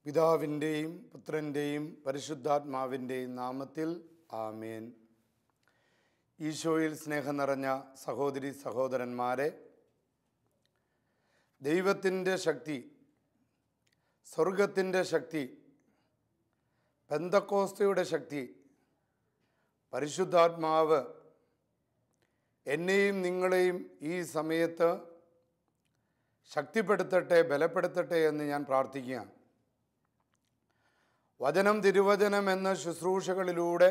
പിതാവിൻ്റെയും പുത്രൻ്റെയും പരിശുദ്ധാത്മാവിൻ്റെയും നാമത്തിൽ ആമേൻ. ഈശോയിൽ സ്നേഹം നിറഞ്ഞ സഹോദരി സഹോദരന്മാരെ, ദൈവത്തിൻ്റെ ശക്തി, സ്വർഗത്തിൻ്റെ ശക്തി, പെന്തക്കോസ്തയുടെ ശക്തി, പരിശുദ്ധാത്മാവ് എന്നെയും നിങ്ങളെയും ഈ സമയത്ത് ശക്തിപ്പെടുത്തട്ടെ, ബലപ്പെടുത്തട്ടെ എന്ന് ഞാൻ പ്രാർത്ഥിക്കുകയാണ്. വചനം തിരുവചനം എന്ന ശുശ്രൂഷകളിലൂടെ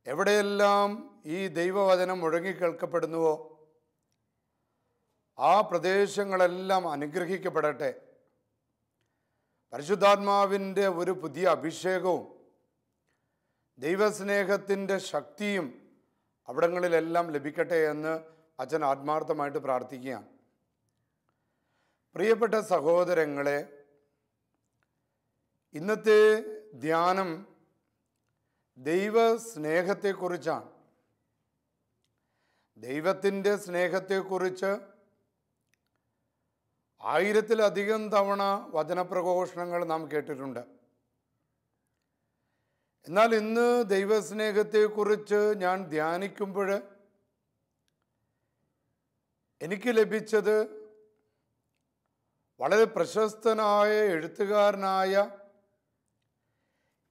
എവിടെയെല്ലാം ഈ ദൈവവചനം മുഴങ്ങിക്കേൾക്കപ്പെടുന്നുവോ ആ പ്രദേശങ്ങളെല്ലാം അനുഗ്രഹിക്കപ്പെടട്ടെ. പരിശുദ്ധാത്മാവിൻ്റെ ഒരു പുതിയ അഭിഷേകവും ദൈവസ്നേഹത്തിൻ്റെ ശക്തിയും അവിടങ്ങളിലെല്ലാം ലഭിക്കട്ടെ എന്ന് അച്ഛൻ ആത്മാർത്ഥമായിട്ട് പ്രാർത്ഥിക്കുകയാണ്. പ്രിയപ്പെട്ട സഹോദരങ്ങളെ, ഇന്നത്തെ ധ്യാനം ദൈവസ്നേഹത്തെക്കുറിച്ചാണ്. ദൈവത്തിൻ്റെ സ്നേഹത്തെക്കുറിച്ച് 1000-ലധികം തവണ വചനപ്രഘോഷണങ്ങൾ നാം കേട്ടിട്ടുണ്ട്. എന്നാൽ ഇന്ന് ദൈവസ്നേഹത്തെക്കുറിച്ച് ഞാൻ ധ്യാനിക്കുമ്പോൾ എനിക്ക് ലഭിച്ചത് വളരെ പ്രശസ്തനായ എഴുത്തുകാരനായ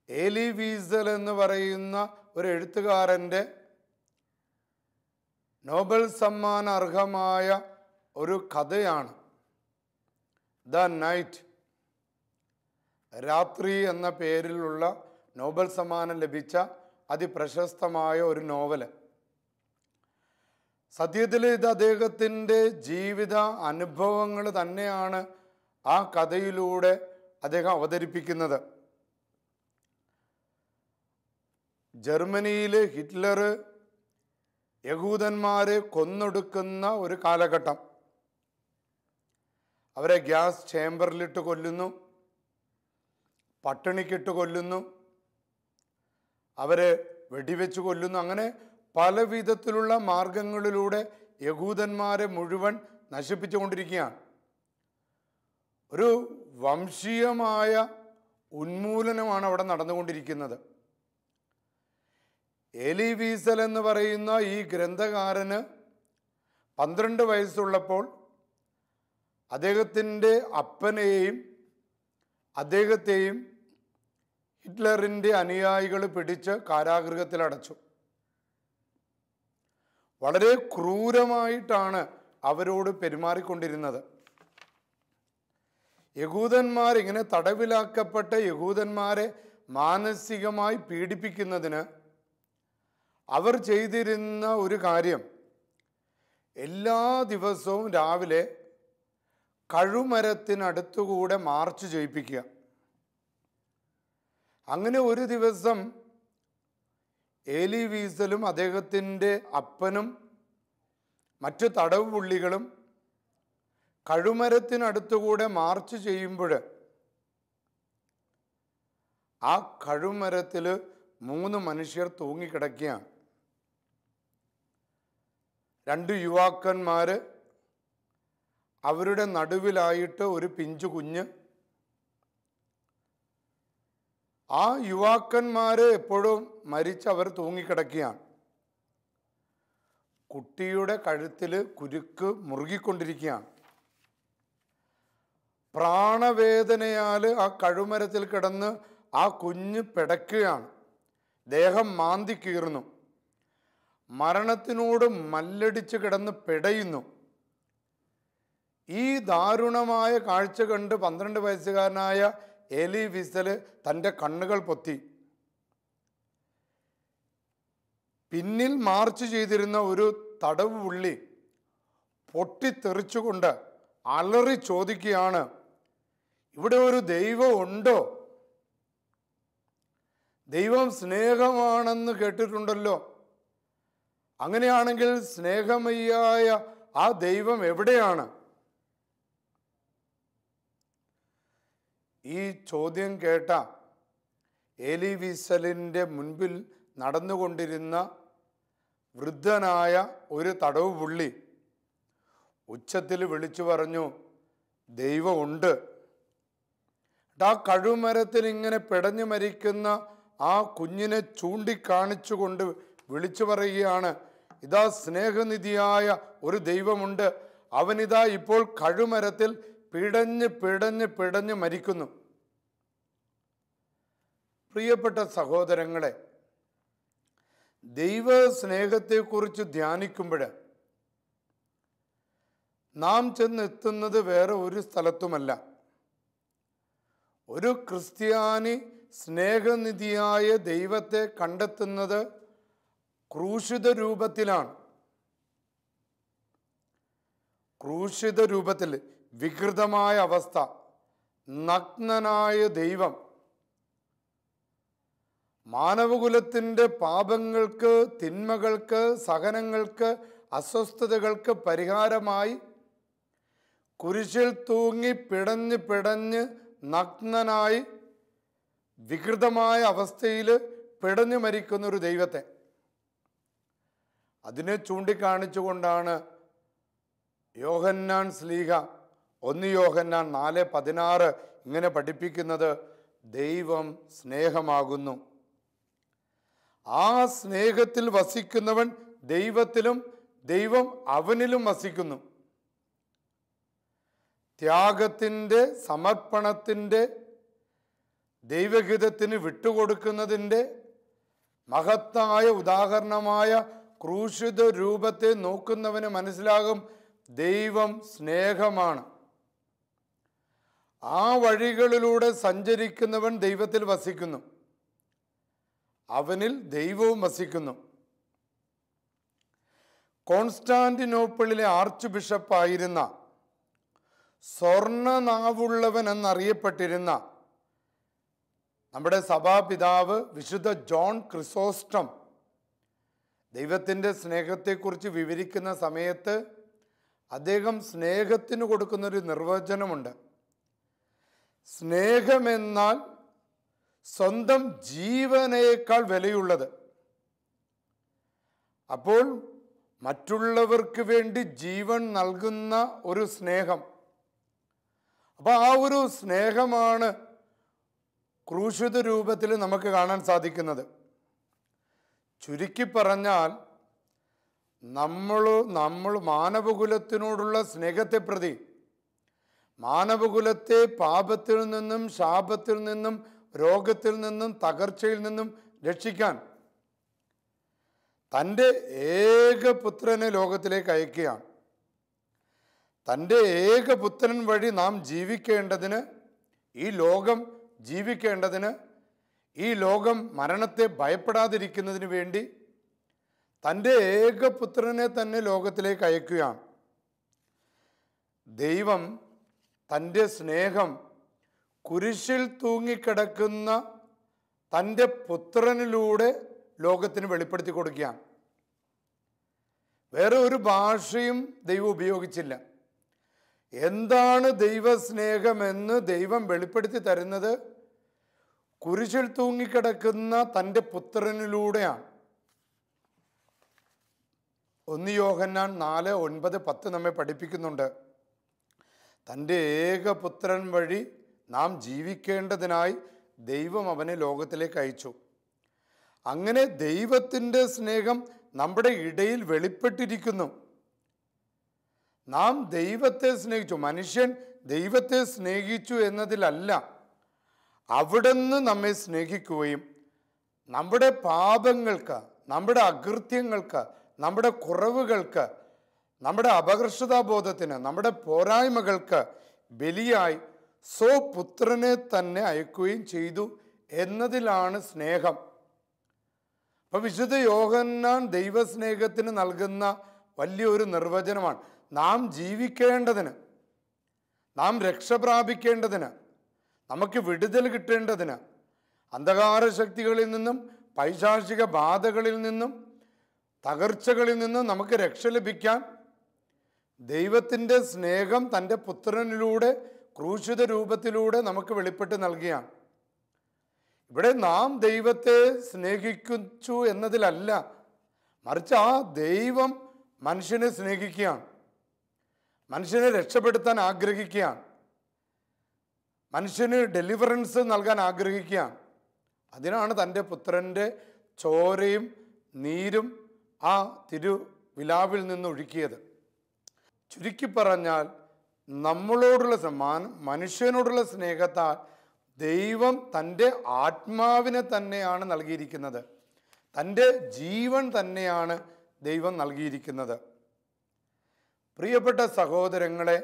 ഏലി വീസൽ എന്ന് പറയുന്ന ഒരു എഴുത്തുകാരൻ്റെ നോബൽ സമ്മാന അർഹമായ ഒരു കഥയാണ് ദ നൈറ്റ്, രാത്രി എന്ന പേരിലുള്ള നോബൽ സമ്മാനം ലഭിച്ച അതിപ്രശസ്തമായ ഒരു നോവല്. സത്യത്തിൽ ഇത് അദ്ദേഹത്തിൻ്റെ ജീവിത അനുഭവങ്ങൾ തന്നെയാണ് ആ കഥയിലൂടെ അദ്ദേഹം അവതരിപ്പിക്കുന്നത്. ജർമ്മനിയിൽ ഹിറ്റ്ലർ യഹൂദന്മാരെ കൊന്നൊടുക്കുന്ന ഒരു കാലഘട്ടം. അവരെ ഗ്യാസ് ചേംബറിലിട്ട് കൊല്ലുന്നു, പട്ടിണിക്കിട്ട് കൊല്ലുന്നു, അവരെ വെടിവെച്ച് കൊല്ലുന്നു. അങ്ങനെ പല വിധത്തിലുള്ള മാർഗങ്ങളിലൂടെ യഹൂദന്മാരെ മുഴുവൻ നശിപ്പിച്ചുകൊണ്ടിരിക്കുകയാണ്. ഒരു വംശീയമായ ഉന്മൂലനമാണ് അവിടെ നടന്നുകൊണ്ടിരിക്കുന്നത്. ഏലി വീസൽ എന്ന് പറയുന്ന ഈ ഗ്രന്ഥകാരന് 12 വയസ്സുള്ളപ്പോൾ അദ്ദേഹത്തിൻ്റെ അപ്പനെയും അദ്ദേഹത്തെയും ഹിറ്റ്ലറിൻ്റെ അനുയായികൾ പിടിച്ച് കാരാഗൃഹത്തിലടച്ചു. വളരെ ക്രൂരമായിട്ടാണ് അവരോട് പെരുമാറിക്കൊണ്ടിരുന്നത്. യഹൂദന്മാരിങ്ങനെ തടവിലാക്കപ്പെട്ട യഹൂദന്മാരെ മാനസികമായി പീഡിപ്പിക്കുന്നതിന് അവർ ചെയ്തിരുന്ന ഒരു കാര്യം, എല്ലാ ദിവസവും രാവിലെ കഴുമരത്തിനടുത്തുകൂടെ മാർച്ച് ചെയ്യിപ്പിക്കുക. അങ്ങനെ ഒരു ദിവസം ഏലി വീസലും അദ്ദേഹത്തിൻ്റെ അപ്പനും മറ്റു തടവ് പുള്ളികളും കഴുമരത്തിനടുത്തുകൂടെ മാർച്ച് ചെയ്യുമ്പോൾ ആ കഴുമരത്തിൽ 3 മനുഷ്യർ തൂങ്ങിക്കിടക്കുകയാണ്. 2 യുവാക്കന്മാർ, അവരുടെ നടുവിലായിട്ട് ഒരു പിഞ്ചു കുഞ്ഞ്. ആ യുവാക്കന്മാർ എപ്പോഴും മരിച്ചവർ തൂങ്ങിക്കിടക്കുകയാണ്. കുട്ടിയുടെ കഴുത്തിൽ കുരുക്ക് മുറുകിക്കൊണ്ടിരിക്കുകയാണ്. പ്രാണവേദനയാൽ ആ കഴുമരത്തിൽ കിടന്ന് ആ കുഞ്ഞ് പിടയ്ക്കുകയാണ്. ദേഹം മാന്തി കീറുന്നു. മരണത്തിനോട് മല്ലടിച്ച് കിടന്ന് പിടയുന്നു. ഈ ദാരുണമായ കാഴ്ച കണ്ട് 12 വയസ്സുകാരനായ ഏലി വീസൽ തൻ്റെ കണ്ണുകൾ പൊത്തി. പിന്നിൽ മാർച്ച് ചെയ്തിരുന്ന ഒരു തടവ് പുള്ളി പൊട്ടിത്തെറിച്ചുകൊണ്ട് അലറി ചോദിക്കുകയാണ്, ഇവിടെ ഒരു ദൈവം ഉണ്ടോ? ദൈവം സ്നേഹമാണെന്ന് കേട്ടിട്ടുണ്ടല്ലോ. അങ്ങനെയാണെങ്കിൽ സ്നേഹമയ്യായ ആ ദൈവം എവിടെയാണ്? ഈ ചോദ്യം കേട്ട ഏലി വീസലിൻ്റെ മുൻപിൽ നടന്നുകൊണ്ടിരുന്ന വൃദ്ധനായ ഒരു തടവ് പുള്ളി ഉച്ചത്തിൽ വിളിച്ചു പറഞ്ഞു, ദൈവമുണ്ട്. ആ കഴുമരത്തിൽ ഇങ്ങനെ പിടഞ്ഞു മരിക്കുന്ന ആ കുഞ്ഞിനെ ചൂണ്ടിക്കാണിച്ചുകൊണ്ട് വിളിച്ചു പറയുകയാണ്, ഇതാ സ്നേഹനിധിയായ ഒരു ദൈവമുണ്ട്, അവനിതാ ഇപ്പോൾ കഴുമരത്തിൽ പിടഞ്ഞ് പിടഞ്ഞ് പിടഞ്ഞ് മരിക്കുന്നു. പ്രിയപ്പെട്ട സഹോദരങ്ങളെ, ദൈവ സ്നേഹത്തെക്കുറിച്ച് ധ്യാനിക്കുമ്പോൾ നാം ചെന്നെത്തുന്നത് വേറെ ഒരു സ്ഥലത്തുമല്ല. ഒരു ക്രിസ്ത്യാനി സ്നേഹനിധിയായ ദൈവത്തെ കണ്ടെത്തുന്നത് ക്രൂശിത രൂപത്തിലാണ്. ക്രൂശിത രൂപത്തിൽ വികൃതമായ അവസ്ഥ, നഗ്നനായ ദൈവം, മാനവകുലത്തിൻ്റെ പാപങ്ങൾക്ക്, തിന്മകൾക്ക്, സഹനങ്ങൾക്ക്, അസ്വസ്ഥതകൾക്ക് പരിഹാരമായി കുരിശിൽ തൂങ്ങി പിടഞ്ഞ് പിടഞ്ഞ് നഗ്നനായി വികൃതമായ അവസ്ഥയിൽ പിടഞ്ഞു മരിക്കുന്ന ഒരു ദൈവത്തെ, അതിനെ ചൂണ്ടിക്കാണിച്ചുകൊണ്ടാണ് യോഹന്നാൻ ശ്ലീഹ 1 യോഹന്നാൻ 4:16 ഇങ്ങനെ പഠിപ്പിക്കുന്നത്, ദൈവം സ്നേഹമാകുന്നു. ആ സ്നേഹത്തിൽ വസിക്കുന്നവൻ ദൈവത്തിലും ദൈവം അവനിലും വസിക്കുന്നു. ത്യാഗത്തിൻ്റെ, സമർപ്പണത്തിൻ്റെ, ദൈവഹിതത്തിന് വിട്ടുകൊടുക്കുന്നതിൻ്റെ മഹത്തായ ഉദാഹരണമായ ക്രൂശിത രൂപത്തെ നോക്കുന്നവന് മനസ്സിലാകും, ദൈവം സ്നേഹമാണ്. ആ വഴികളിലൂടെ സഞ്ചരിക്കുന്നവൻ ദൈവത്തിൽ വസിക്കുന്നു, അവനിൽ ദൈവവും വസിക്കുന്നു. കോൺസ്റ്റാന്റിനോപ്പിളിലെ ആർച്ച് ബിഷപ്പായിരുന്ന, സ്വർണനാവുള്ളവൻ എന്നറിയപ്പെട്ടിരുന്ന നമ്മുടെ സഭാപിതാവ് വിശുദ്ധ ജോൺ ക്രിസോസ്റ്റം ദൈവത്തിൻ്റെ സ്നേഹത്തെക്കുറിച്ച് വിവരിക്കുന്ന സമയത്ത് അദ്ദേഹം സ്നേഹത്തിന് കൊടുക്കുന്നൊരു നിർവചനമുണ്ട്. സ്നേഹമെന്നാൽ സ്വന്തം ജീവനേക്കാൾ വിലയുള്ളത്. അപ്പോൾ മറ്റുള്ളവർക്ക് വേണ്ടി ജീവൻ നൽകുന്ന ഒരു സ്നേഹം. അപ്പോൾ ആ ഒരു സ്നേഹമാണ് ക്രൂശിത രൂപത്തിൽ നമുക്ക് കാണാൻ സാധിക്കുന്നത്. ചുരുക്കി പറഞ്ഞാൽ നമ്മൾ മാനവകുലത്തിനോടുള്ള സ്നേഹത്തെ പ്രതി, മാനവകുലത്തെ പാപത്തിൽ നിന്നും, ശാപത്തിൽ നിന്നും, രോഗത്തിൽ നിന്നും, തകർച്ചയിൽ നിന്നും രക്ഷിക്കാൻ തൻ്റെ ഏകപുത്രനെ ലോകത്തിലേക്ക് അയക്കുകയാണ്. തൻ്റെ ഏകപുത്രൻ വഴി നാം ജീവിക്കേണ്ടതിന്, ഈ ലോകം ജീവിക്കേണ്ടതിന്, ഈ ലോകം മരണത്തെ ഭയപ്പെടാതിരിക്കുന്നതിന് വേണ്ടി തൻ്റെ ഏകപുത്രനെ തന്നെ ലോകത്തിലേക്ക് അയക്കുകയാണ്. ദൈവം തൻ്റെ സ്നേഹം കുരിശിൽ തൂങ്ങിക്കിടക്കുന്ന തൻ്റെ പുത്രനിലൂടെ ലോകത്തിന് വെളിപ്പെടുത്തി കൊടുക്കുകയാണ്. വേറെ ഒരു ഭാഷയും ദൈവം ഉപയോഗിച്ചില്ല. എന്താണ് ദൈവസ്നേഹമെന്ന് ദൈവം വെളിപ്പെടുത്തി തരുന്നത് കുരിശിൽ തൂങ്ങിക്കിടക്കുന്ന തൻ്റെ പുത്രനിലൂടെയാണ്. 1 യോഹന്നാൻ 4:9-10 നമ്മെ പഠിപ്പിക്കുന്നുണ്ട്, തൻ്റെ ഏകപുത്രൻ വഴി നാം ജീവിക്കേണ്ടതിനായി ദൈവം അവനെ ലോകത്തിലേക്ക് അയച്ചു. അങ്ങനെ ദൈവത്തിൻ്റെ സ്നേഹം നമ്മുടെ ഇടയിൽ വെളിപ്പെട്ടിരിക്കുന്നു. നാം ദൈവത്തെ സ്നേഹിച്ചു, മനുഷ്യൻ ദൈവത്തെ സ്നേഹിച്ചു എന്നതിലല്ല, അവിടുന്ന് നമ്മെ സ്നേഹിക്കുകയും നമ്മുടെ പാപങ്ങൾക്ക്, നമ്മുടെ അകൃത്യങ്ങൾക്ക്, നമ്മുടെ കുറവുകൾക്ക്, നമ്മുടെ അപകർഷതാബോധത്തിന്, നമ്മുടെ പോരായ്മകൾക്ക് ബലിയായി സ്വപുത്രനെ തന്നെ അയക്കുകയും ചെയ്തു എന്നതിലാണ് സ്നേഹം. അപ്പം വിശുദ്ധ യോഹന്നാൻ ദൈവസ്നേഹത്തിന് നൽകുന്ന വലിയൊരു നിർവചനമാണ്. നാം ജീവിക്കേണ്ടതിന്, നാം രക്ഷ പ്രാപിക്കേണ്ടതിന്, നമുക്ക് വിടുതൽ കിട്ടേണ്ടതിന്, അന്ധകാര ശക്തികളിൽ നിന്നും, പൈശാചിക ബാധകളിൽ നിന്നും, തകർച്ചകളിൽ നിന്നും നമുക്ക് രക്ഷ ലഭിക്കാൻ ദൈവത്തിൻ്റെ സ്നേഹം തൻ്റെ പുത്രനിലൂടെ, ക്രൂശിത രൂപത്തിലൂടെ നമുക്ക് വെളിപ്പെട്ട് നൽകിയാണ്. ഇവിടെ നാം ദൈവത്തെ സ്നേഹിച്ചു എന്നതിലല്ല, മറിച്ച് ആ ദൈവം മനുഷ്യനെ സ്നേഹിക്കുകയാണ്, മനുഷ്യനെ രക്ഷപ്പെടുത്താൻ ആഗ്രഹിക്കുകയാണ്. മനുഷ്യന് ഡെലിവറൻസ് നൽകാൻ ആഗ്രഹിക്കുകയാണ്. അതിനാണ് തൻ്റെ പുത്രൻ്റെ ചോരയും നീരും ആ തിരുവിലാവിൽ നിന്ന് ഒഴുക്കിയത്. ചുരുക്കി പറഞ്ഞാൽ നമ്മളോടുള്ള മനുഷ്യനോടുള്ള സ്നേഹത്താൽ ദൈവം തൻ്റെ ആത്മാവിനെ തന്നെയാണ് നൽകിയിരിക്കുന്നത്. തൻ്റെ ജീവൻ തന്നെയാണ് ദൈവം നൽകിയിരിക്കുന്നത്. പ്രിയപ്പെട്ട സഹോദരങ്ങളെ,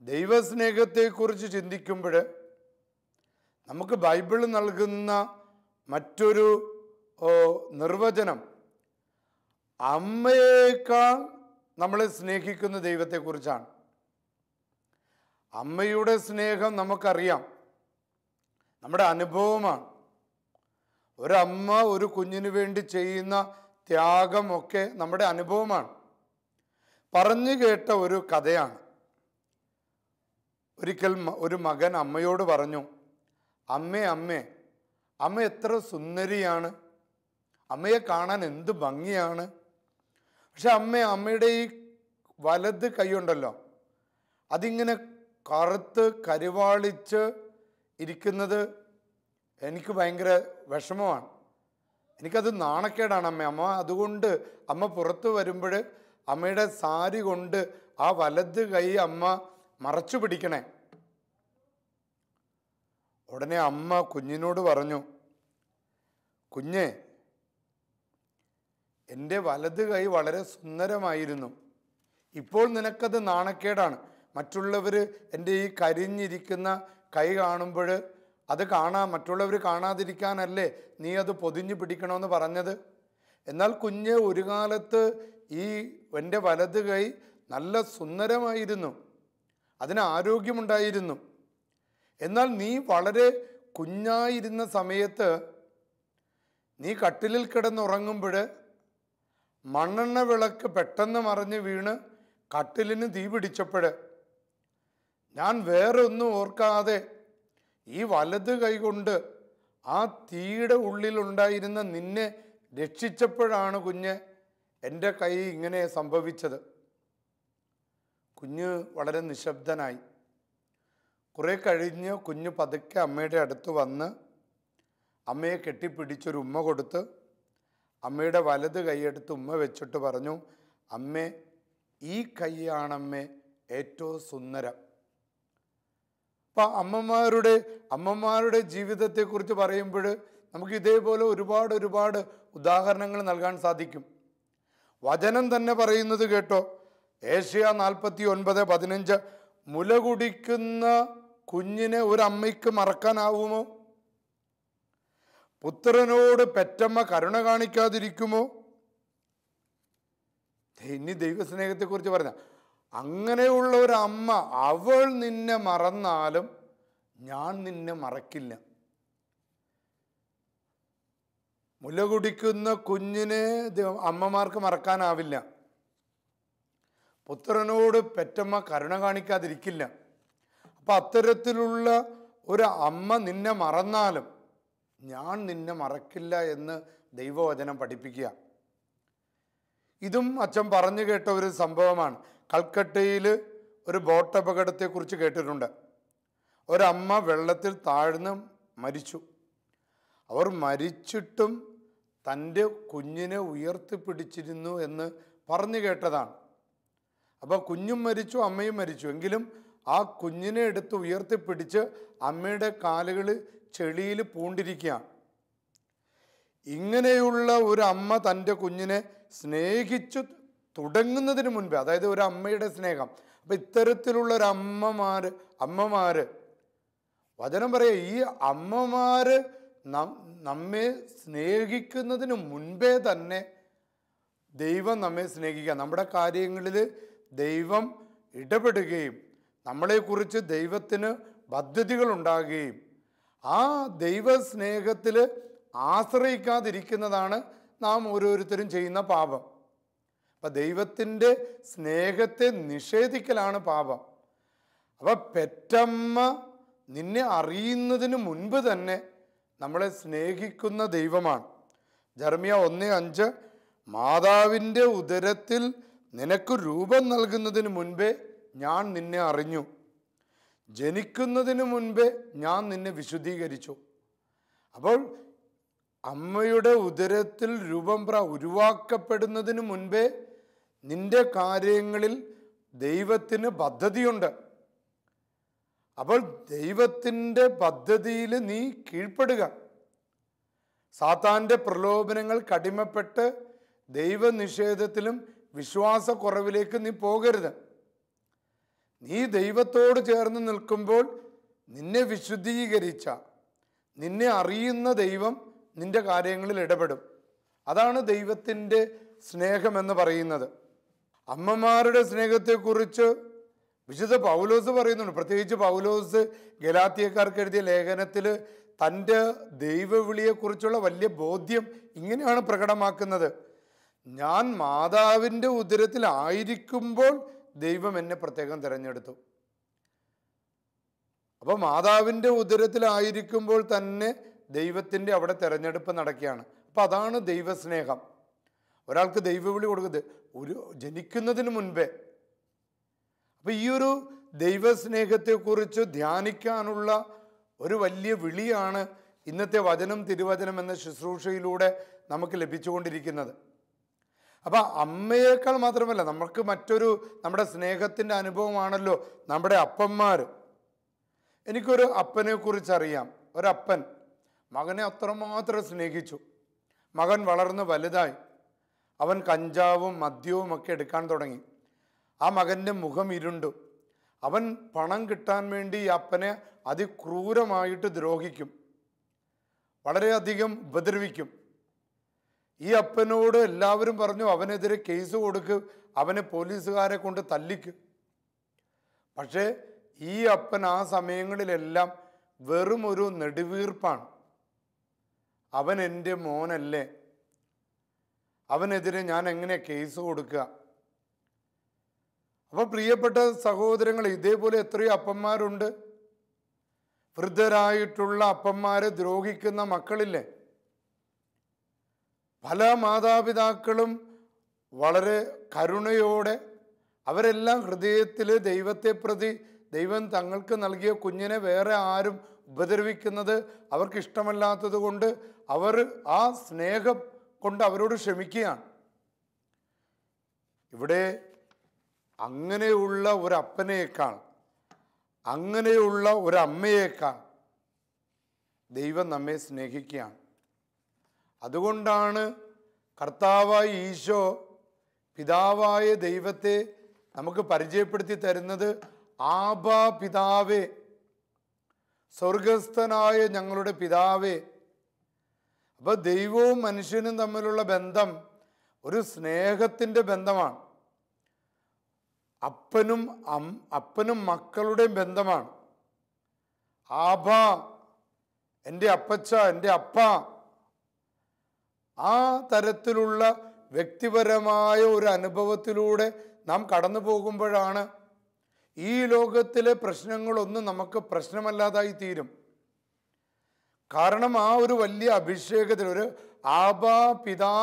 ദൈവസ്നേഹത്തെക്കുറിച്ച് ചിന്തിക്കുമ്പോൾ നമുക്ക് ബൈബിൾ നൽകുന്ന മറ്റൊരു നിർവചനം, അമ്മയേക്കാൾ നമ്മളെ സ്നേഹിക്കുന്ന ദൈവത്തെക്കുറിച്ചാണ്. അമ്മയുടെ സ്നേഹം നമുക്കറിയാം, നമ്മുടെ അനുഭവമാണ്. ഒരമ്മ ഒരു കുഞ്ഞിന് വേണ്ടി ചെയ്യുന്ന ത്യാഗമൊക്കെ നമ്മുടെ അനുഭവമാണ്. പറഞ്ഞു കേട്ട ഒരു കഥയാണ്. ഒരിക്കൽ ഒരു മകൻ അമ്മയോട് പറഞ്ഞു, അമ്മേ അമ്മേ, അമ്മ എത്ര സുന്ദരിയാണ്, അമ്മയെ കാണാൻ എന്ത് ഭംഗിയാണ്. പക്ഷെ അമ്മയുടെ ഈ വലത് കൈയുണ്ടല്ലോ, അതിങ്ങനെ കറുത്ത് കരിവാളിച്ച് ഇരിക്കുന്നത് എനിക്ക് ഭയങ്കര വിഷമമാണ്. എനിക്കത് നാണക്കേടാണ് അമ്മ. അതുകൊണ്ട് അമ്മ പുറത്ത് വരുമ്പോൾ അമ്മയുടെ സാരി കൊണ്ട് ആ വലത് കൈ അമ്മ മറച്ചു പിടിക്കണേ. ഉടനെ അമ്മ കുഞ്ഞിനോട് പറഞ്ഞു, കുഞ്ഞേ, എൻ്റെ വലത് കൈ വളരെ സുന്ദരമായിരുന്നു, ഇപ്പോൾ നിനക്കത് നാണക്കേടാണ്. മറ്റുള്ളവർ എൻ്റെ ഈ കരിഞ്ഞിരിക്കുന്ന കൈ കാണുമ്പോൾ അത് മറ്റുള്ളവർ കാണാതിരിക്കാനല്ലേ നീ അത് പൊതിഞ്ഞു പിടിക്കണമെന്ന് പറഞ്ഞത്. എന്നാൽ കുഞ്ഞ്, ഒരു കാലത്ത് എൻ്റെ വലത് കൈ നല്ല സുന്ദരമായിരുന്നു, അതിന് ആരോഗ്യമുണ്ടായിരുന്നു. എന്നാൽ നീ വളരെ കുഞ്ഞായിരുന്ന സമയത്ത് നീ കട്ടിലിൽ കിടന്നുറങ്ങുമ്പോൾ മണ്ണെണ്ണ വിളക്ക് പെട്ടെന്ന് മറിഞ്ഞ് വീണ് കട്ടിലിന് തീ പിടിച്ചപ്പോൾ ഞാൻ വേറെ ഒന്നും ഓർക്കാതെ ഈ വലത് കൈ കൊണ്ട് ആ തീയുടെ ഉള്ളിലുണ്ടായിരുന്ന നിന്നെ രക്ഷിച്ചപ്പോഴാണ് കുഞ്ഞ് എൻ്റെ കൈ ഇങ്ങനെ സംഭവിച്ചത്. കുഞ്ഞ് വളരെ നിശബ്ദനായി. കുറെ കഴിഞ്ഞ് കുഞ്ഞ് പതുക്കെ അമ്മയുടെ അടുത്ത് വന്ന് അമ്മയെ കെട്ടിപ്പിടിച്ചൊരു ഉമ്മ കൊടുത്ത് അമ്മയുടെ വലത് കൈയെടുത്ത് ഉമ്മ വെച്ചിട്ട് പറഞ്ഞു, അമ്മേ, ഈ കൈയാണമ്മേ ഏറ്റവും സുന്ദരം. അപ്പം അമ്മമാരുടെ ജീവിതത്തെക്കുറിച്ച് പറയുമ്പോൾ നമുക്ക് ഇതേപോലെ ഒരുപാട് ഉദാഹരണങ്ങൾ നൽകാൻ സാധിക്കും. വചനം തന്നെ പറയുന്നത് കേട്ടോ, ഏഷ്യ 49:15, മുല കുടിക്കുന്ന കുഞ്ഞിനെ ഒരമ്മയ്ക്ക് മറക്കാനാവുമോ? പുത്രനോട് പെറ്റമ്മ കരുണ കാണിക്കാതിരിക്കുമോ? ഇനി ദൈവസ്നേഹത്തെക്കുറിച്ച് പറഞ്ഞ, അങ്ങനെയുള്ള ഒരു അമ്മ, അവൾ നിന്നെ മറന്നാലും ഞാൻ നിന്നെ മറക്കില്ല. മുല കുടിക്കുന്ന കുഞ്ഞിനെ അമ്മമാർക്ക് മറക്കാനാവില്ല. പുത്രനോട് പെറ്റമ്മ കരുണ കാണിക്കാതിരിക്കില്ല. അപ്പം അത്തരത്തിലുള്ള ഒരു അമ്മ നിന്നെ മറന്നാലും ഞാൻ നിന്നെ മറക്കില്ല എന്ന് ദൈവവചനം പഠിപ്പിക്കുക. ഇതും അച്ഛൻ പറഞ്ഞു കേട്ട ഒരു സംഭവമാണ്. കൽക്കട്ടയിൽ ഒരു ബോട്ട് അപകടത്തെക്കുറിച്ച് കേട്ടിട്ടുണ്ട്. ഒരമ്മ വെള്ളത്തിൽ താഴ്ന്ന് മരിച്ചു. അവർ മരിച്ചിട്ടും തൻ്റെ കുഞ്ഞിനെ ഉയർത്തിപ്പിടിച്ചിരുന്നു എന്ന് പറഞ്ഞു കേട്ടതാണ്. അപ്പോൾ കുഞ്ഞും മരിച്ചു, അമ്മയും മരിച്ചു. എങ്കിലും ആ കുഞ്ഞിനെ എടുത്ത് ഉയർത്തിപ്പിടിച്ച് അമ്മയുടെ കാലുകൾ ചെളിയിൽ പൂണ്ടിരിക്കുകയാണ്. ഇങ്ങനെയുള്ള ഒരു അമ്മ തൻ്റെ കുഞ്ഞിനെ സ്നേഹിച്ചു തുടങ്ങുന്നതിന് മുൻപ്, അതായത് ഒരു അമ്മയുടെ സ്നേഹം. അപ്പം ഇത്തരത്തിലുള്ള ഒരു അമ്മമാര് വചനം പറയാ, ഈ അമ്മമാര് നമ്മെ സ്നേഹിക്കുന്നതിന് മുൻപേ തന്നെ ദൈവം നമ്മെ സ്നേഹിക്കുക. നമ്മുടെ കാര്യങ്ങളിൽ ദൈവം ഇടപെടുകയും നമ്മളെക്കുറിച്ച് ദൈവത്തിന് പദ്ധതികൾ ഉണ്ടാകുകയും ആ ദൈവസ്നേഹത്തിൽ ആശ്രയിക്കാതിരിക്കുന്നതാണ് നാം ഓരോരുത്തരും ചെയ്യുന്ന പാപം. അപ്പം ദൈവത്തിൻ്റെ സ്നേഹത്തെ നിഷേധിക്കലാണ് പാപം. അപ്പം പെറ്റമ്മ നിന്നെ അറിയുന്നതിന് മുൻപ് തന്നെ നമ്മളെ സ്നേഹിക്കുന്ന ദൈവമാണ്. ജെറമ്യാ 1:5, മാതാവിൻ്റെ ഉദരത്തിൽ നിനക്ക് രൂപം നൽകുന്നതിന് മുൻപേ ഞാൻ നിന്നെ അറിഞ്ഞു, ജനിക്കുന്നതിന് മുൻപേ ഞാൻ നിന്നെ വിശുദ്ധീകരിച്ചു. അപ്പോൾ അമ്മയുടെ ഉദരത്തിൽ ഉരുവാക്കപ്പെടുന്നതിന് മുൻപേ നിന്റെ കാര്യങ്ങളിൽ ദൈവത്തിന് പദ്ധതിയുണ്ട്. അപ്പോൾ ദൈവത്തിൻ്റെ പദ്ധതിയിൽ നീ കീഴ്പ്പെടുക. സാത്താൻ്റെ പ്രലോഭനങ്ങൾ കടിമപ്പെട്ട് ദൈവനിഷേധത്തിലും വിശ്വാസക്കുറവിലേക്ക് നീ പോകരുത്. നീ ദൈവത്തോട് ചേർന്ന് നിൽക്കുമ്പോൾ നിന്നെ വിശുദ്ധീകരിച്ച, നിന്നെ അറിയുന്ന ദൈവം നിന്റെ കാര്യങ്ങളിൽ ഇടപെടും. അതാണ് ദൈവത്തിൻ്റെ സ്നേഹമെന്ന് പറയുന്നത്. അമ്മമാരുടെ സ്നേഹത്തെക്കുറിച്ച് വിശുദ്ധ പൗലോസ് പറയുന്നുണ്ട്. പ്രത്യേകിച്ച് പൗലോസ് ഗലാത്യക്കാർക്ക് എഴുതിയ ലേഖനത്തിൽ തൻ്റെ ദൈവവിളിയെക്കുറിച്ചുള്ള വലിയ ബോധ്യം ഇങ്ങനെയാണ് പ്രകടമാക്കുന്നത്: ഞാൻ മാതാവിൻ്റെ ഉദരത്തിലായിരിക്കുമ്പോൾ ദൈവം എന്നെ പ്രത്യേകം തിരഞ്ഞെടുത്തു. അപ്പോൾ മാതാവിൻ്റെ ഉദരത്തിലായിരിക്കുമ്പോൾ തന്നെ ദൈവത്തിൻ്റെ അവിടെ തിരഞ്ഞെടുപ്പ് നടക്കുകയാണ്. അപ്പം അതാണ് ദൈവസ്നേഹം. ഒരാൾക്ക് ദൈവവിളി കൊടുക്കുന്നത് ജനിക്കുന്നതിന് മുൻപേ. അപ്പം ഈ ഒരു ദൈവസ്നേഹത്തെക്കുറിച്ച് ധ്യാനിക്കാനുള്ള ഒരു വലിയ വിളിയാണ് ഇന്നത്തെ വചനം തിരുവചനം എന്ന ശുശ്രൂഷയിലൂടെ നമുക്ക് ലഭിച്ചുകൊണ്ടിരിക്കുന്നത്. അപ്പം അമ്മയേക്കാൾ മാത്രമല്ല, നമുക്ക് നമ്മുടെ സ്നേഹത്തിൻ്റെ അനുഭവമാണല്ലോ നമ്മുടെ അപ്പന്മാർ. എനിക്കൊരു അപ്പനെ കുറിച്ചറിയാം. ഒരപ്പൻ മകനെ അത്രമാത്രം സ്നേഹിച്ചു. മകൻ വളർന്ന് വലുതായി. അവൻ കഞ്ചാവും മദ്യവും ഒക്കെ എടുക്കാൻ തുടങ്ങി. ആ മകൻ്റെ മുഖം ഇരുണ്ടു. അവൻ പണം കിട്ടാൻ വേണ്ടി ഈ അപ്പനെ അതിക്രൂരമായിട്ട് ദ്രോഹിക്കും, വളരെയധികം ഉപദ്രവിക്കും. ഈ അപ്പനോട് എല്ലാവരും പറഞ്ഞു, അവനെതിരെ കേസ് കൊടുക്ക്, അവനെ പോലീസുകാരെ കൊണ്ട് തല്ലിക്കും. പക്ഷേ ഈ അപ്പൻ ആ സമയങ്ങളിലെല്ലാം വെറും ഒരു നെടുവീർപ്പാണ്. അവൻ എൻ്റെ മോനല്ലേ, അവനെതിരെ ഞാൻ എങ്ങനെ കേസ് കൊടുക്കുക? അപ്പോൾ പ്രിയപ്പെട്ട സഹോദരങ്ങൾ, ഇതേപോലെ എത്രയോ അപ്പന്മാരുണ്ട്. വൃദ്ധരായിട്ടുള്ള അപ്പന്മാരെ ദ്രോഹിക്കുന്ന മക്കളില്ലേ? പല മാതാപിതാക്കളും വളരെ കരുണയോടെ അവരെല്ലാം ഹൃദയത്തിൽ ദൈവത്തെ പ്രതി, ദൈവം തങ്ങൾക്ക് നൽകിയ കുഞ്ഞിനെ വേറെ ആരും ഉപദ്രവിക്കുന്നത് അവർക്ക് ഇഷ്ടമല്ലാത്തത് കൊണ്ട് അവർ ആ സ്നേഹം കൊണ്ട് അവരോട് ക്ഷമിക്കുകയാണ്. ഇവിടെ അങ്ങനെയുള്ള ഒരു അപ്പനേക്കാൾ, അങ്ങനെയുള്ള ഒരു അമ്മയേക്കാൾ ദൈവം നമ്മെ സ്നേഹിക്കുകയാണ്. അതുകൊണ്ടാണ് കർത്താവായ ഈശോ പിതാവായ ദൈവത്തെ നമുക്ക് പരിചയപ്പെടുത്തി തരുന്നത്. ആബാ പിതാവേ, സ്വർഗസ്ഥനായ ഞങ്ങളുടെ പിതാവേ. അപ്പോൾ ദൈവവും മനുഷ്യനും തമ്മിലുള്ള ബന്ധം ഒരു സ്നേഹത്തിൻ്റെ ബന്ധമാണ്. അപ്പനും മക്കളുടെയും ബന്ധമാണ്. ആബാ, എൻ്റെ അപ്പച്ച, എൻ്റെ അപ്പ. ആ തരത്തിലുള്ള വ്യക്തിപരമായ ഒരു അനുഭവത്തിലൂടെ നാം കടന്നു പോകുമ്പോഴാണ് ഈ ലോകത്തിലെ പ്രശ്നങ്ങളൊന്നും നമുക്ക് പ്രശ്നമല്ലാതായി തീരും. കാരണം ആ ഒരു വലിയ അഭിഷേകത്തിൽ, ഒരു ആബാ പിതാ,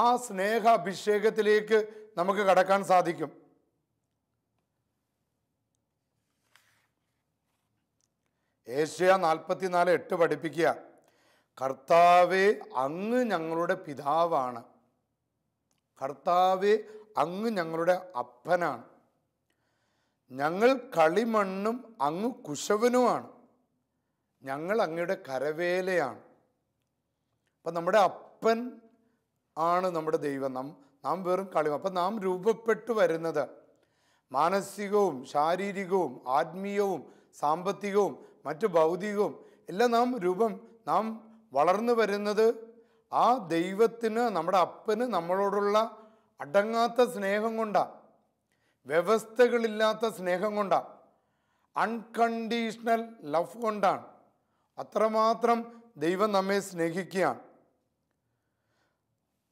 ആ സ്നേഹ അഭിഷേകത്തിലേക്ക് നമുക്ക് കടക്കാൻ സാധിക്കും. ഏഷ്യ 44:8 പഠിപ്പിക്കുക: കർത്താവേ, അങ്ങ് ഞങ്ങളുടെ പിതാവാണ്. കർത്താവേ, അങ്ങ് ഞങ്ങളുടെ അപ്പനാണ്. ഞങ്ങൾ കളിമണ്ണും അങ്ങ് കുശവനുമാണ്. ഞങ്ങൾ അങ്ങയുടെ കരവേലയാണ്. അപ്പം നമ്മുടെ അപ്പൻ ആണ് നമ്മുടെ ദൈവം. നാം വെറും കളിമ. അപ്പം നാം രൂപപ്പെട്ടു വരുന്നത് മാനസികവും ശാരീരികവും ആത്മീയവും സാമ്പത്തികവും മറ്റു ഭൗതികവും എല്ലാം നാം വളർന്നു വരുന്നത് ആ ദൈവത്തിന്, നമ്മുടെ അപ്പന് നമ്മളോടുള്ള അടങ്ങാത്ത സ്നേഹം കൊണ്ടാണ്, വ്യവസ്ഥകളില്ലാത്ത സ്നേഹം കൊണ്ടാണ്, അൺകണ്ടീഷണൽ ലവ് കൊണ്ടാണ്. അത്രമാത്രം ദൈവം നമ്മെ സ്നേഹിക്കുകയാണ്.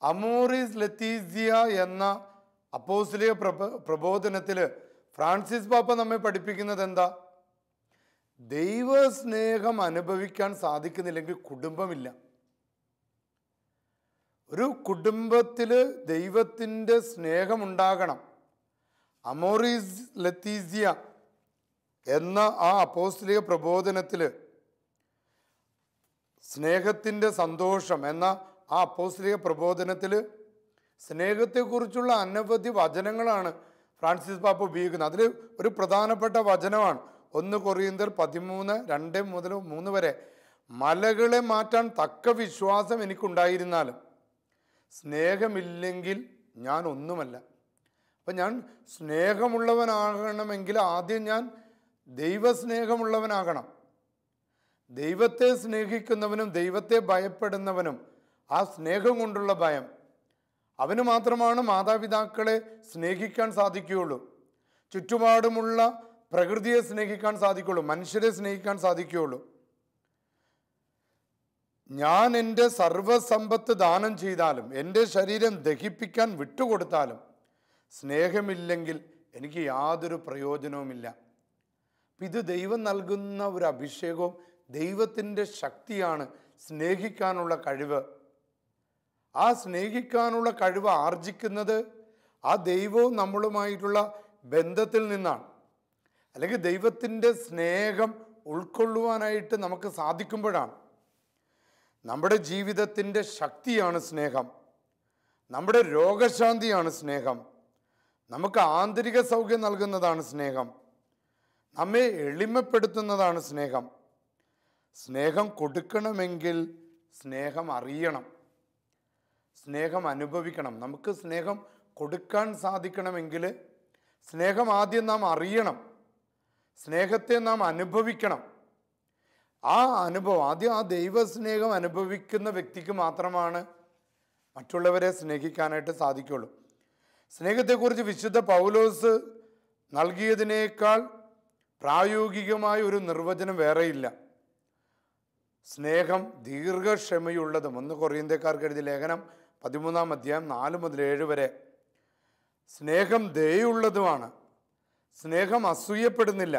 അമോറിസ് ലത്തീസിയ എന്ന അപ്പോസ്തലിക പ്രബോധനത്തിൽ ഫ്രാൻസിസ് പാപ്പ നമ്മെ പഠിപ്പിക്കുന്നത് എന്താ? ദൈവസ്നേഹം അനുഭവിക്കാൻ സാധിക്കുന്നില്ലെങ്കിൽ കുടുംബമില്ല. ഒരു കുടുംബത്തിൽ ദൈവത്തിൻ്റെ സ്നേഹമുണ്ടാകണം. അമോറിസ് ലത്തീസിയ എന്ന ആ അപ്പോസ്തലിക പ്രബോധനത്തിൽ സ്നേഹത്തിൻ്റെ സന്തോഷം എന്ന ആ അപ്പോസ്തലിക പ്രബോധനത്തിൽ സ്നേഹത്തെക്കുറിച്ചുള്ള അനവധി വചനങ്ങളാണ് ഫ്രാൻസിസ് പാപ്പ ഉപയോഗിക്കുന്നത്. അതിൽ ഒരു പ്രധാനപ്പെട്ട വചനമാണ് 1 കൊറിന്ത്യർ 13:2-3 വരെ. മലകളെ മാറ്റാൻ തക്ക വിശ്വാസം എനിക്കുണ്ടായിരുന്നാലും സ്നേഹമില്ലെങ്കിൽ ഞാൻ ഒന്നുമല്ല. അപ്പം ഞാൻ സ്നേഹമുള്ളവനാകണമെങ്കിൽ ആദ്യം ഞാൻ ദൈവസ്നേഹമുള്ളവനാകണം. ദൈവത്തെ സ്നേഹിക്കുന്നവനും ദൈവത്തെ ഭയപ്പെടുന്നവനും ആ സ്നേഹം കൊണ്ടുള്ള ഭയം, അവന് മാത്രമാണ് മാതാപിതാക്കളെ സ്നേഹിക്കാൻ സാധിക്കുകയുള്ളൂ. ചുറ്റുപാടുമുള്ള പ്രകൃതിയെ സ്നേഹിക്കാൻ സാധിക്കുകയുള്ളൂ, മനുഷ്യരെ സ്നേഹിക്കാൻ സാധിക്കുകയുള്ളൂ. ഞാൻ എൻ്റെ സർവസമ്പത്ത് ദാനം ചെയ്താലും എൻ്റെ ശരീരം ദഹിപ്പിക്കാൻ വിട്ടുകൊടുത്താലും സ്നേഹമില്ലെങ്കിൽ എനിക്ക് യാതൊരു പ്രയോജനവുമില്ല. ഇത് ദൈവം നൽകുന്ന ഒരു അഭിഷേകവും ദൈവത്തിൻ്റെ ശക്തിയാണ് സ്നേഹിക്കാനുള്ള കഴിവ്. ആ സ്നേഹിക്കാനുള്ള കഴിവ് ആർജിക്കുന്നത് ആ ദൈവവും നമ്മളുമായിട്ടുള്ള ബന്ധത്തിൽ നിന്നാണ്. അല്ലെങ്കിൽ ദൈവത്തിൻ്റെ സ്നേഹം ഉൾക്കൊള്ളുവാനായിട്ട് നമുക്ക് സാധിക്കുമ്പോഴാണ്. നമ്മുടെ ജീവിതത്തിൻ്റെ ശക്തിയാണ് സ്നേഹം, നമ്മുടെ രോഗശാന്തിയാണ് സ്നേഹം, നമുക്ക് ആന്തരിക സൗഖ്യം നൽകുന്നതാണ് സ്നേഹം, നമ്മെ എളിമപ്പെടുത്തുന്നതാണ് സ്നേഹം. സ്നേഹം കൊടുക്കണമെങ്കിൽ സ്നേഹം അറിയണം, സ്നേഹം അനുഭവിക്കണം. നമുക്ക് സ്നേഹം കൊടുക്കാൻ സാധിക്കണമെങ്കിൽ സ്നേഹം ആദ്യം നാം അറിയണം, സ്നേഹത്തെ നാം അനുഭവിക്കണം. ആ അനുഭവം ആദ്യം ആ ദൈവസ്നേഹം അനുഭവിക്കുന്ന വ്യക്തിക്ക് മാത്രമാണ് മറ്റുള്ളവരെ സ്നേഹിക്കാനായിട്ട് സാധിക്കുള്ളൂ. സ്നേഹത്തെക്കുറിച്ച് വിശുദ്ധ പൗലോസ് നൽകിയതിനേക്കാൾ പ്രായോഗികമായ ഒരു നിർവചനം വേറെയില്ല. സ്നേഹം ദീർഘക്ഷമയുള്ളതും. 1 കൊറിന്ത്യക്കാർക്ക് എഴുതിയ ലേഖനം 13-ാം അധ്യായം 4-7 വരെ. സ്നേഹം ദയയുള്ളതുമാണ്. സ്നേഹം അസൂയപ്പെടുന്നില്ല.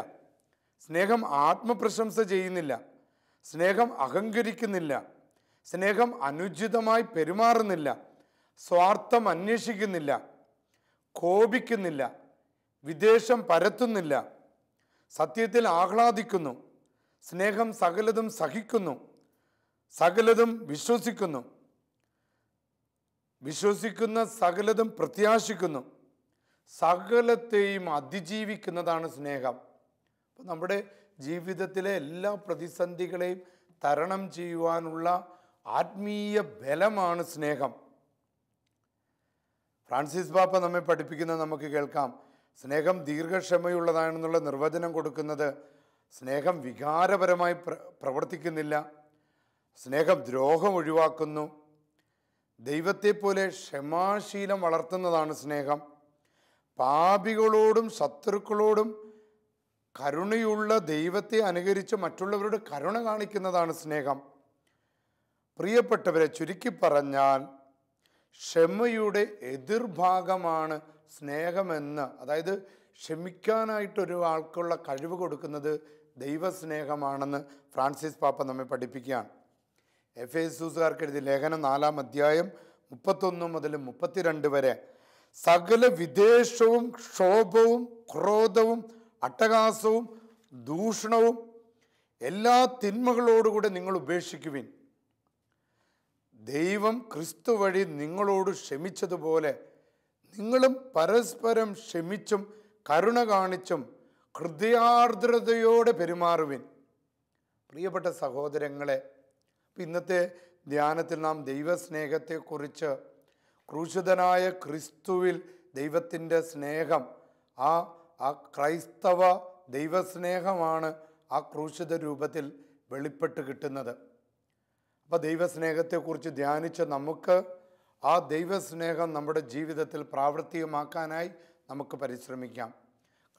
സ്നേഹം ആത്മപ്രശംസ ചെയ്യുന്നില്ല. സ്നേഹം അഹങ്കരിക്കുന്നില്ല. സ്നേഹം അനുചിതമായി പെരുമാറുന്നില്ല. സ്വാർത്ഥം അന്വേഷിക്കുന്നില്ല. കോപിക്കുന്നില്ല. വിദ്വേഷം പരത്തുന്നില്ല. സത്യത്തിൽ ആഹ്ലാദിക്കുന്നു. സ്നേഹം സകലതും സഹിക്കുന്നു, സകലതും വിശ്വസിക്കുന്നു, വിശ്വസിക്കുന്ന സകലതും പ്രത്യാശിക്കുന്നു, സകലത്തെയും അതിജീവിക്കുന്നതാണ് സ്നേഹം. അപ്പം നമ്മുടെ ജീവിതത്തിലെ എല്ലാ പ്രതിസന്ധികളെയും തരണം ചെയ്യുവാനുള്ള ആത്മീയ ബലമാണ് സ്നേഹം. ഫ്രാൻസിസ് പാപ്പ നമ്മെ പഠിപ്പിക്കുന്നത് നമുക്ക് കേൾക്കാം. സ്നേഹം ദീർഘക്ഷമയുള്ളതാണെന്നുള്ള നിർവചനം കൊടുക്കുന്നത് സ്നേഹം വികാരപരമായി പ്രവർത്തിക്കുന്നില്ല, സ്നേഹം ദ്രോഹം ഒഴിവാക്കുന്നു, ദൈവത്തെപ്പോലെ ക്ഷമാശീലം വളർത്തുന്നതാണ് സ്നേഹം, പാപികളോടും ശത്രുക്കളോടും കരുണയുള്ള ദൈവത്തെ അനുകരിച്ച് മറ്റുള്ളവരോട് കരുണ കാണിക്കുന്നതാണ് സ്നേഹം. പ്രിയപ്പെട്ടവരെ, ചുരുക്കി പറഞ്ഞാൽ ക്ഷമയുടെ എതിർഭാഗമാണ് സ്നേഹമെന്ന്, അതായത് ക്ഷമിക്കാനായിട്ടൊരു ആൾക്കുള്ള കഴിവ് കൊടുക്കുന്നത് ദൈവസ്നേഹമാണെന്ന് ഫ്രാൻസിസ് പാപ്പ നമ്മെ പഠിപ്പിക്കുകയാണ്. എഫേസ്യക്കാർക്ക് എഴുതിയ ലേഖനം 4-ാം അധ്യായം 31-32 വരെ. സകല വിദ്വേഷവും ക്ഷോഭവും ക്രോധവും അട്ടഹാസവും ദൂഷണവും എല്ലാ തിന്മകളോടുകൂടെ നിങ്ങൾ ഉപേക്ഷിക്കുവിൻ. ദൈവം ക്രിസ്തു വഴി നിങ്ങളോട് ക്ഷമിച്ചതുപോലെ നിങ്ങളും പരസ്പരം ക്ഷമിച്ചും കരുണ കാണിച്ചും ഹൃദയാർദ്രതയോടെ പെരുമാറുവിൻ. പ്രിയപ്പെട്ട സഹോദരങ്ങളെ, ഇന്നത്തെ ധ്യാനത്തിൽ നാം ദൈവസ്നേഹത്തെക്കുറിച്ച്, ക്രൂശിതനായ ക്രിസ്തുവിൽ ദൈവത്തിൻ്റെ സ്നേഹം, ആ ക്രൈസ്തവ ദൈവസ്നേഹമാണ് ആ ക്രൂശിത രൂപത്തിൽ വെളിപ്പെട്ട് കിട്ടുന്നത്. അപ്പോൾ ദൈവസ്നേഹത്തെക്കുറിച്ച് ധ്യാനിച്ച് നമുക്ക് ആ ദൈവസ്നേഹം നമ്മുടെ ജീവിതത്തിൽ പ്രാവർത്തികമാക്കാനായി നമുക്ക് പരിശ്രമിക്കാം.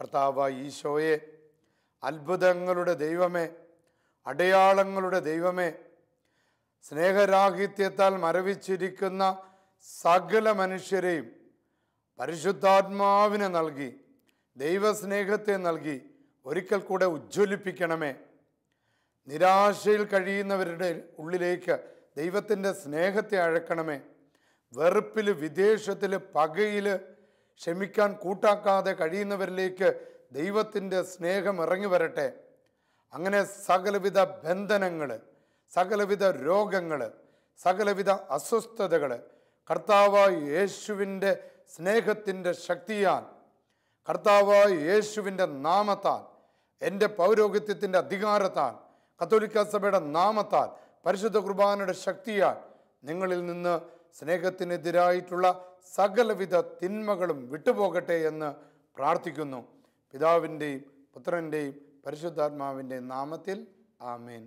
കർത്താവായ ഈശോയെ, അത്ഭുതങ്ങളുടെ ദൈവമേ, അടയാളങ്ങളുടെ ദൈവമേ, സ്നേഹരാഹിത്യത്താൽ മരവിച്ചിരിക്കുന്ന സകല മനുഷ്യരെയും പരിശുദ്ധാത്മാവിനെ നൽകി, ദൈവസ്നേഹത്തെ നൽകി ഒരിക്കൽ കൂടെ ഉജ്ജ്വലിപ്പിക്കണമേ. നിരാശയിൽ കഴിയുന്നവരുടെ ഉള്ളിലേക്ക് ദൈവത്തിൻ്റെ സ്നേഹത്തെ അഴക്കണമേ. വെറുപ്പിൽ, വിദ്വേഷത്തിൽ, പകയിൽ ക്ഷമിക്കാൻ കൂട്ടാക്കാതെ കഴിയുന്നവരിലേക്ക് ദൈവത്തിൻ്റെ സ്നേഹം ഇറങ്ങി വരട്ടെ. അങ്ങനെ സകലവിധ ബന്ധനങ്ങൾ, സകലവിധ രോഗങ്ങൾ, സകലവിധ അസ്വസ്ഥതകൾ കർത്താവായ യേശുവിൻ്റെ സ്നേഹത്തിൻ്റെ ശക്തിയാൽ, കർത്താവായ യേശുവിൻ്റെ നാമത്താൽ, എൻ്റെ പൗരോഹിത്യത്തിൻ്റെ അധികാരത്താൽ, കത്തോലിക്ക സഭയുടെ നാമത്താൽ, പരിശുദ്ധ കുർബാനയുടെ ശക്തിയാൽ നിങ്ങളിൽ നിന്ന് സ്നേഹത്തിനെതിരായിട്ടുള്ള സകലവിധ തിന്മകളും വിട്ടുപോകട്ടെ എന്ന് പ്രാർത്ഥിക്കുന്നു. പിതാവിൻ്റെയും പുത്രൻ്റെയും പരിശുദ്ധാത്മാവിൻ്റെ നാമത്തിൽ ആമേൻ.